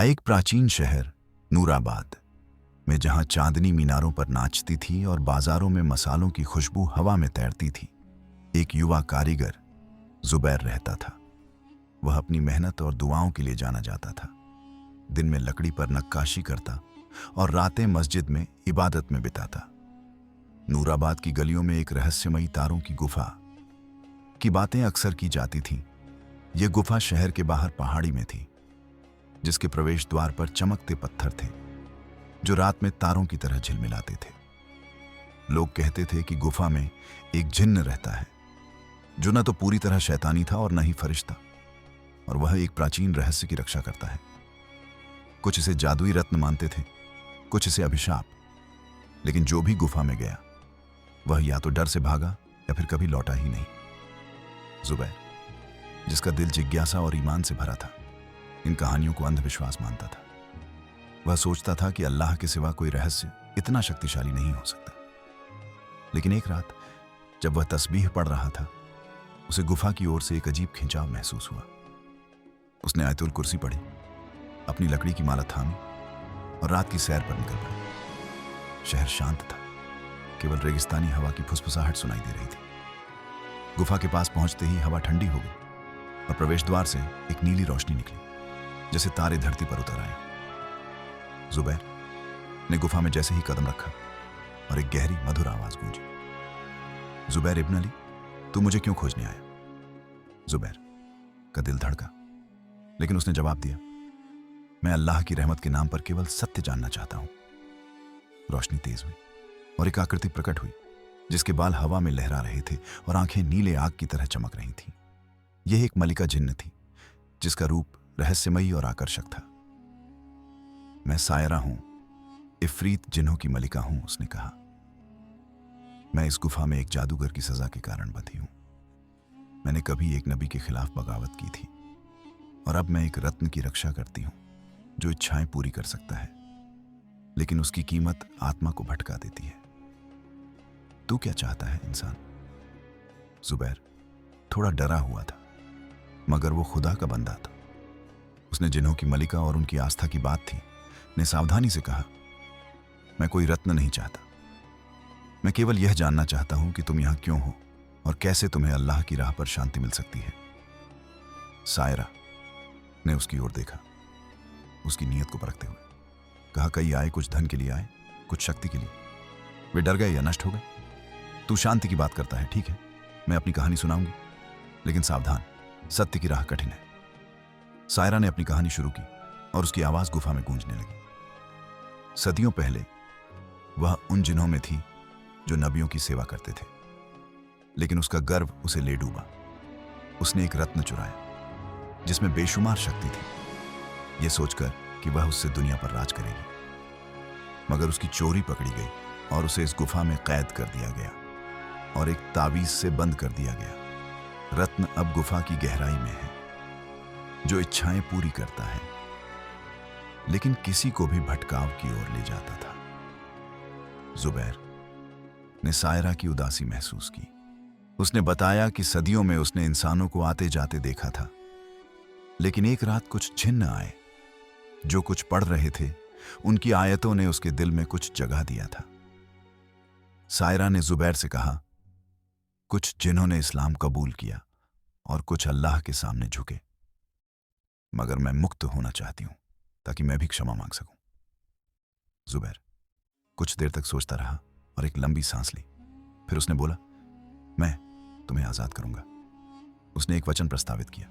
एक प्राचीन शहर नूराबाद में जहां चांदनी मीनारों पर नाचती थी और बाजारों में मसालों की खुशबू हवा में तैरती थी, एक युवा कारीगर जुबैर रहता था। वह अपनी मेहनत और दुआओं के लिए जाना जाता था। दिन में लकड़ी पर नक्काशी करता और रातें मस्जिद में इबादत में बिताता। नूराबाद की गलियों में एक रहस्यमयी तारों की गुफा की बातें अक्सर की जाती थीं। यह गुफा शहर के बाहर पहाड़ी में थी, जिसके प्रवेश द्वार पर चमकते पत्थर थे जो रात में तारों की तरह झिलमिलाते थे। लोग कहते थे कि गुफा में एक जिन्न रहता है जो न तो पूरी तरह शैतानी था और न ही फरिश्ता, और वह एक प्राचीन रहस्य की रक्षा करता है। कुछ इसे जादुई रत्न मानते थे, कुछ इसे अभिशाप। लेकिन जो भी गुफा में गया वह या तो डर से भागा या फिर कभी लौटा ही नहीं। जुबैर, जिसका दिल जिज्ञासा और ईमान से भरा था, इन कहानियों को अंधविश्वास मानता था। वह सोचता था कि अल्लाह के सिवा कोई रहस्य इतना शक्तिशाली नहीं हो सकता। लेकिन एक रात जब वह तस्बीह पढ़ रहा था, उसे गुफा की ओर से एक अजीब खिंचाव महसूस हुआ। उसने आयतुल कुर्सी पढ़ी, अपनी लकड़ी की माला थामी और रात की सैर पर निकल पड़ा। शहर शांत था, केवल रेगिस्तानी हवा की फुसफुसाहट सुनाई दे रही थी। गुफा के पास पहुंचते ही हवा ठंडी हो गई और प्रवेश द्वार से एक नीली रोशनी निकली, जैसे तारे धरती पर उतर आए। जुबैर ने गुफा में जैसे ही कदम रखा और एक गहरी मधुर आवाज गूंजी, जुबैर इब्न अली, तू मुझे क्यों खोजने आया? जुबैर का दिल धड़का, लेकिन उसने जवाब दिया, मैं अल्लाह की रहमत के नाम पर केवल सत्य जानना चाहता हूं। रोशनी तेज हुई और एक आकृति प्रकट हुई जिसके बाल हवा में लहरा रहे थे और आंखें नीले आग की तरह चमक रही थीं। यह एक मलिका जिन्न थी जिसका रूप रहस्यमयी और आकर्षक था। मैं सायरा हूं, इफरीत जिन्हों की मलिका हूं, उसने कहा। मैं इस गुफा में एक जादूगर की सजा के कारण बंधी हूं। मैंने कभी एक नबी के खिलाफ बगावत की थी और अब मैं एक रत्न की रक्षा करती हूं जो इच्छाएं पूरी कर सकता है, लेकिन उसकी कीमत आत्मा को भटका देती है। तू क्या चाहता है इंसान? जुबैर थोड़ा डरा हुआ था, मगर वो खुदा का बंदा था। उसने जिन्हों की मलिका और उनकी आस्था की बात थी ने सावधानी से कहा, मैं कोई रत्न नहीं चाहता। मैं केवल यह जानना चाहता हूं कि तुम यहां क्यों हो और कैसे तुम्हें अल्लाह की राह पर शांति मिल सकती है। सायरा ने उसकी ओर देखा, उसकी नीयत को परखते हुए कहा, कई आए, कुछ धन के लिए आए, कुछ शक्ति के लिए। वे डर गए या नष्ट हो गए। तू शांति की बात करता है, ठीक है, मैं अपनी कहानी सुनाऊंगी, लेकिन सावधान, सत्य की राह कठिन है। सायरा ने अपनी कहानी शुरू की और उसकी आवाज गुफा में गूंजने लगी। सदियों पहले वह उन जिन्हों में थी जो नबियों की सेवा करते थे, लेकिन उसका गर्व उसे ले डूबा। उसने एक रत्न चुराया जिसमें बेशुमार शक्ति थी, यह सोचकर कि वह उससे दुनिया पर राज करेगी। मगर उसकी चोरी पकड़ी गई और उसे इस गुफा में कैद कर दिया गया और एक तावीज से बंद कर दिया गया। रत्न अब गुफा की गहराई में है, जो इच्छाएं पूरी करता है, लेकिन किसी को भी भटकाव की ओर ले जाता था। जुबैर ने सायरा की उदासी महसूस की। उसने बताया कि सदियों में उसने इंसानों को आते जाते देखा था, लेकिन एक रात कुछ जिन्न आए जो कुछ पढ़ रहे थे। उनकी आयतों ने उसके दिल में कुछ जगह दिया था। सायरा ने जुबैर से कहा, कुछ जिन्होंने इस्लाम कबूल किया और कुछ अल्लाह के सामने झुके, मगर मैं मुक्त होना चाहती हूं ताकि मैं भी क्षमा मांग सकूं। जुबैर कुछ देर तक सोचता रहा और एक लंबी सांस ली। फिर उसने बोला, मैं तुम्हें आजाद करूंगा। उसने एक वचन प्रस्तावित किया,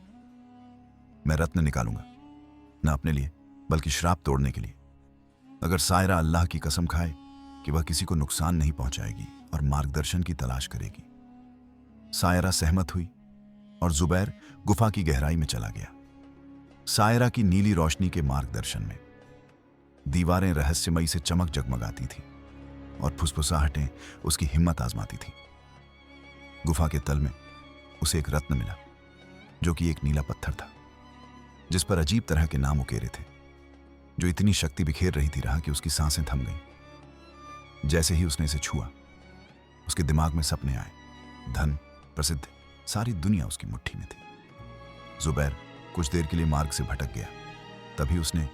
मैं रत्न निकालूंगा, न अपने लिए बल्कि श्राप तोड़ने के लिए। अगर सायरा अल्लाह की कसम खाए कि वह किसी को नुकसान नहीं पहुंचाएगी और मार्गदर्शन की तलाश करेगी। सायरा सहमत हुई और जुबैर गुफा की गहराई में चला गया। सायरा की नीली रोशनी के मार्गदर्शन में दीवारें रहस्यमयी से चमक जगमगाती थीं और फुसफुसाहटें उसकी हिम्मत आजमाती थीं। गुफा के तल में उसे एक रत्न मिला जो कि एक नीला पत्थर था जिस पर अजीब तरह के नाम उकेरे थे, जो इतनी शक्ति बिखेर रही थी रहा कि उसकी सांसें थम गईं। जैसे ही उसने इसे छुआ, उसके दिमाग में सपने आए। धन, प्रसिद्ध, सारी दुनिया उसकी मुट्ठी में थी। जुबैर कुछ देर के लिए मार्ग से भटक गया। तभी उसने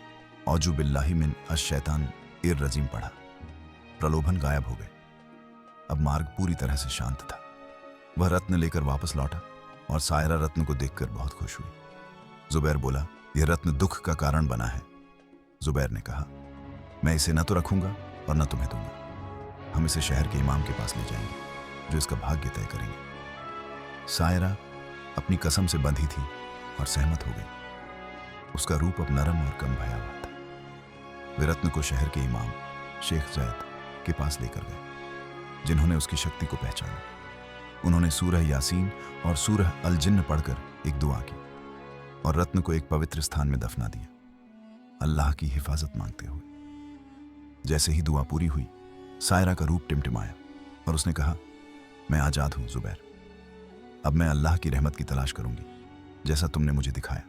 औजु बिल्लाहि मिन अश-शैतान इर रजीम पढ़ा। प्रलोभन गायब हो गए। अब मार्ग पूरी तरह से शांत था। वह रत्न लेकर वापस लौटा और सायरा रत्न को देखकर बहुत खुश हुई। जुबैर बोला, यह रत्न दुख का कारण बना है। जुबैर ने कहा, मैं इसे न तो रखूंगा और न तुम्हें दूंगा। हम इसे शहर के इमाम के पास ले जाएंगे जो इसका भाग्य तय करेंगे। सायरा अपनी कसम से बंधी थी और सहमत हो गई। उसका रूप अब नरम और कम भयावह था। वे रत्न को शहर के इमाम शेख जैद के पास लेकर गए, जिन्होंने उसकी शक्ति को पहचाना। उन्होंने सूरह यासीन और सूरह अल जिन्न पढ़कर एक दुआ की और रत्न को एक पवित्र स्थान में दफना दिया, अल्लाह की हिफाजत मांगते हुए। जैसे ही दुआ पूरी हुई, सायरा का रूप टिमटिमाया और उसने कहा, मैं आजाद हूं जुबैर। अब मैं अल्लाह की रहमत की तलाश करूंगी, जैसा तुमने मुझे दिखाया।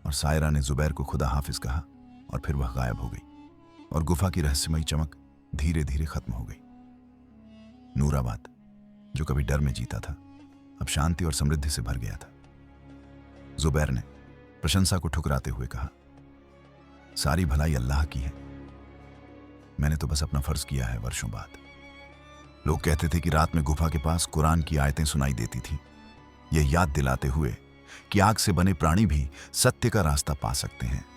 और सायरा ने जुबैर को खुदा हाफिज कहा और फिर वह गायब हो गई और गुफा की रहस्यमयी चमक धीरे धीरे खत्म हो गई। नूराबाद, जो कभी डर में जीता था, अब शांति और समृद्धि से भर गया था। जुबैर ने प्रशंसा को ठुकराते हुए कहा, सारी भलाई अल्लाह की है। मैंने तो बस अपना फर्ज किया है। वर्षों बाद लोग कहते थे कि रात में गुफा के पास कुरान की आयतें सुनाई देती थीं, यह याद दिलाते हुए कि आग से बने प्राणी भी सत्य का रास्ता पा सकते हैं।